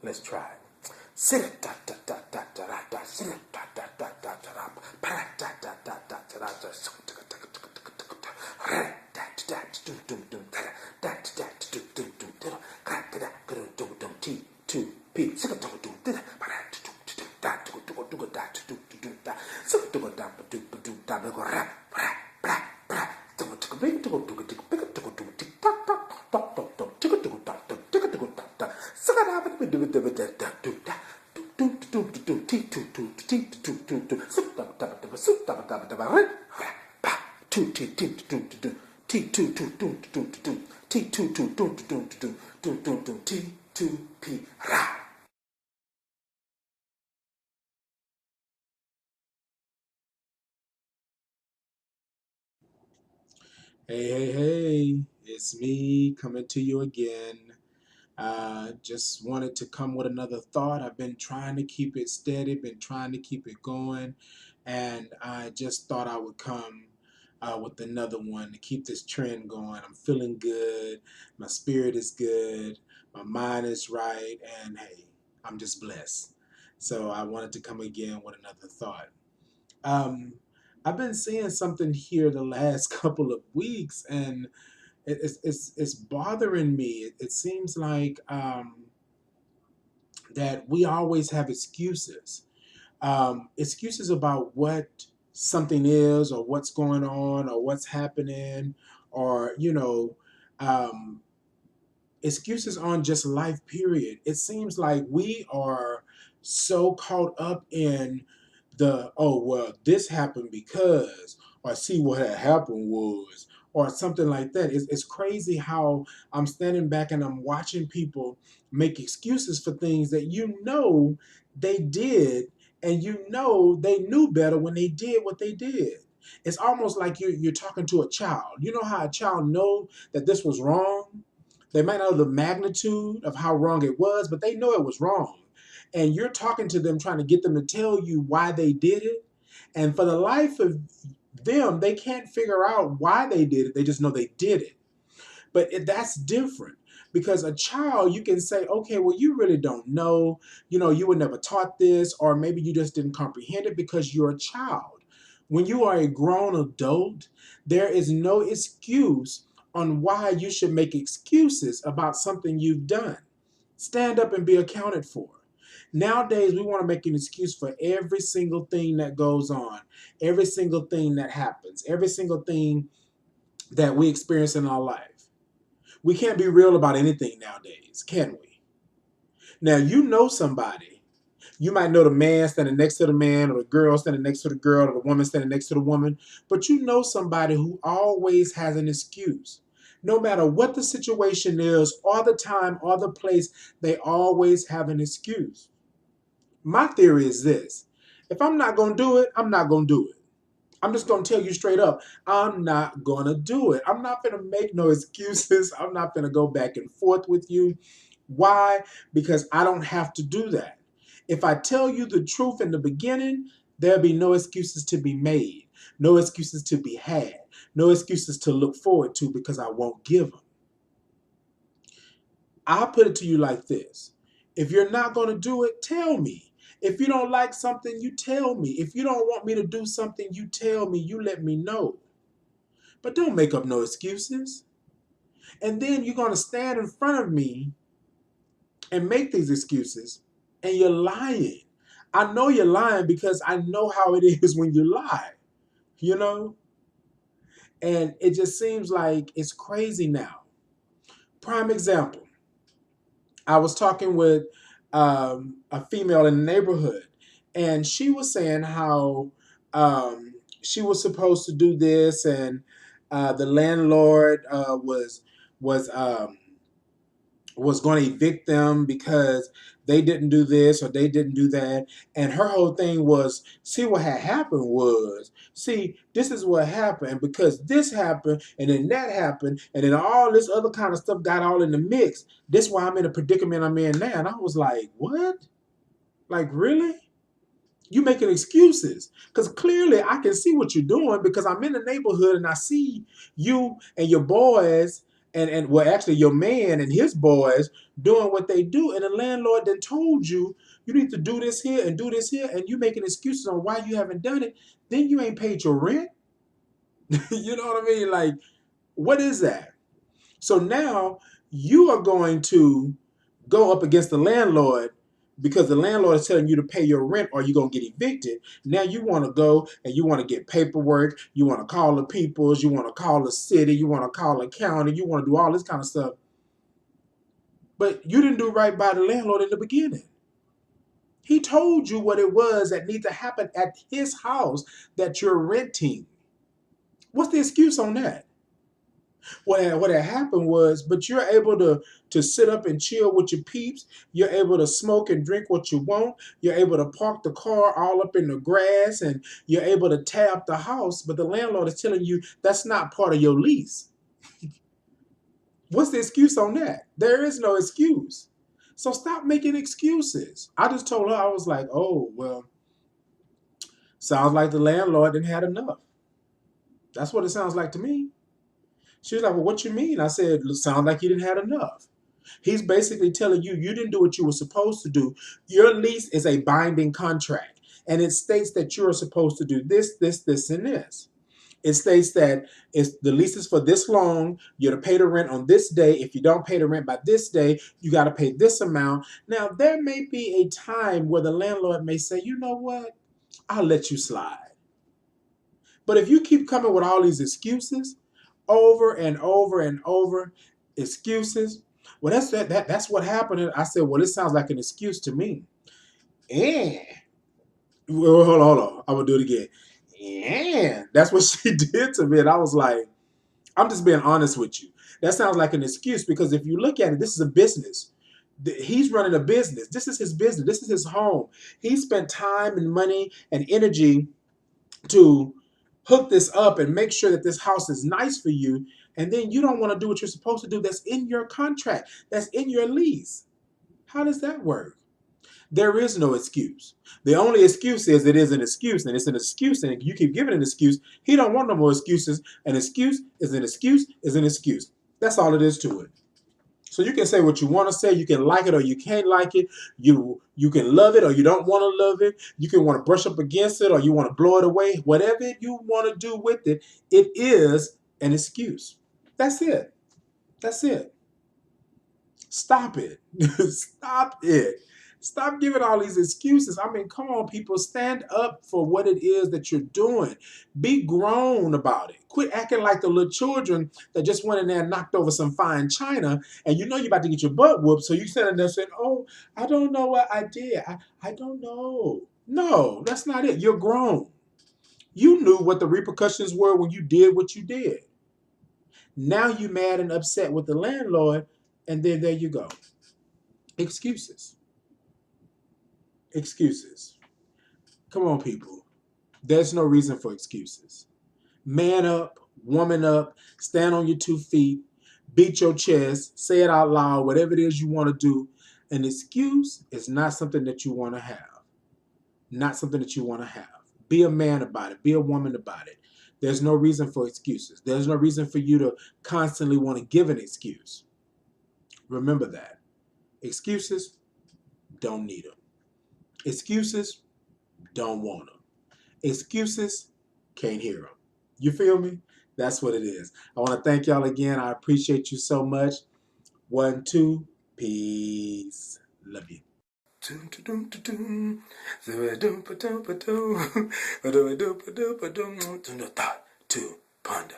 Let's try it. T2P. Hey, it's me coming to you again. Just wanted to come with another thought. I've been trying to keep it steady, been trying to keep it going, and I just thought I would come with another one to keep this trend going. I'm feeling good, my spirit is good, my mind is right, and hey, I'm just blessed. So I wanted to come again with another thought. Um, I've been seeing something here the last couple of weeks, and it's bothering me. It seems like that we always have excuses, excuses about what something is, or what's going on, or what's happening, or um, excuses on just life. Period. It seems like we are so caught up in the, oh well, this happened because, or see what had happened was, or something like that. It's crazy how I'm standing back and I'm watching people make excuses for things that they did, and they knew better when they did what they did. It's almost like you're talking to a child. You know how a child know that this was wrong. They might not know the magnitude of how wrong it was, but they know it was wrong. And you're talking to them, trying to get them to tell you why they did it. And for the life of them, they can't figure out why they did it. They just know they did it. But that's different, because a child, you can say, okay, well, you really don't know. You were never taught this, or maybe you just didn't comprehend it because you're a child. When you are a grown adult, there is no excuse on why you should make excuses about something you've done. Stand up and be accounted for. Nowadays, we want to make an excuse for every single thing that goes on, every single thing that happens, every single thing that we experience in our life. We can't be real about anything nowadays, can we? Now, somebody. You might know the man standing next to the man, or the girl standing next to the girl, or the woman standing next to the woman, but you know somebody who always has an excuse. No matter what the situation is, or the time, or the place, they always have an excuse. My theory is this: if I'm not going to do it, I'm not going to do it. I'm just going to tell you straight up, I'm not going to do it. I'm not going to make no excuses. I'm not going to go back and forth with you. Why? Because I don't have to do that. If I tell you the truth in the beginning, there'll be no excuses to be made, no excuses to be had, no excuses to look forward to, because I won't give them. I'll put it to you like this: if you're not going to do it, tell me. If you don't like something, you tell me. If you don't want me to do something, you tell me. You let me know. But don't make up no excuses. And then you're going to stand in front of me and make these excuses, and you're lying. I know you're lying because I know how it is when you lie, you know? And it just seems like it's crazy now. Prime example: I was talking with a female in the neighborhood, and she was saying how she was supposed to do this, and the landlord was was going to evict them because they didn't do this or they didn't do that. And her whole thing was, see, what had happened was, see, this is what happened because this happened and then that happened and then all this other kind of stuff got all in the mix. This is why I'm in a predicament I'm in now. And I was like, what? Like, really? You making excuses? Because clearly I can see what you're doing, because I'm in the neighborhood and I see you and your boys, and well, actually, your man and his boys doing what they do, and the landlord then told you you need to do this here and do this here, and you making excuses on why you haven't done it. Then you ain't paid your rent. You know what I mean? Like, what is that? So now you are going to go up against the landlord because the landlord is telling you to pay your rent or you're going to get evicted. Now you want to go and you want to get paperwork. You want to call the peoples. You want to call the city. You want to call the county. You want to do all this kind of stuff. But you didn't do right by the landlord in the beginning. He told you what it was that needs to happen at his house that you're renting. What's the excuse on that? What had happened was, but you're able to sit up and chill with your peeps. You're able to smoke and drink what you want. You're able to park the car all up in the grass, and you're able to tear up the house. But the landlord is telling you that's not part of your lease. What's the excuse on that? There is no excuse. So stop making excuses. I just told her, I was like, oh, well, sounds like the landlord didn't had enough. That's what it sounds like to me. She was like, well, what you mean? I said, sounds like you didn't have enough. He's basically telling you, you didn't do what you were supposed to do. Your lease is a binding contract, and it states that you're supposed to do this, this, this, and this. It states that the lease is for this long. You're to pay the rent on this day. If you don't pay the rent by this day, you got to pay this amount. Now, there may be a time where the landlord may say, you know what? I'll let you slide. But if you keep coming with all these excuses over and over and over, excuses, well, that's what happened. And I said, well, it sounds like an excuse to me. And well, hold on. I'm gonna do it again. And that's what she did to me. And I was like, I'm just being honest with you. That sounds like an excuse because if you look at it, this is a business. He's running a business. This is his business. This is his home. He spent time and money and energy to hook this up and make sure that this house is nice for you. And then you don't want to do what you're supposed to do. That's in your contract. That's in your lease. How does that work? There is no excuse. The only excuse is it is an excuse, and it's an excuse, and you keep giving an excuse. He don't want no more excuses. An excuse is an excuse is an excuse. That's all it is to it. So you can say what you want to say. You can like it or you can't like it. You can love it or you don't want to love it. You can want to brush up against it or you want to blow it away. Whatever you want to do with it, it is an excuse. That's it. That's it. Stop it. Stop it. Stop giving all these excuses. I mean, come on, people. Stand up for what it is that you're doing. Be grown about it. Quit acting like the little children that just went in there and knocked over some fine china, and you know you're about to get your butt whooped, so you sitting there saying, oh, I don't know what I did. I don't know. No, that's not it. You're grown. You knew what the repercussions were when you did what you did. Now you mad and upset with the landlord, and then there you go. Excuses. Excuses. Come on, people. There's no reason for excuses. Man up, woman up, stand on your 2 feet, beat your chest, say it out loud, whatever it is you want to do. An excuse is not something that you want to have. Not something that you want to have. Be a man about it. Be a woman about it. There's no reason for excuses. There's no reason for you to constantly want to give an excuse. Remember that. Excuses, don't need them. Excuses, don't want them. Excuses, can't hear them. You feel me? That's what it is. I want to thank y'all again. I appreciate you so much. 1, 2, peace. Love you. Thought to ponder.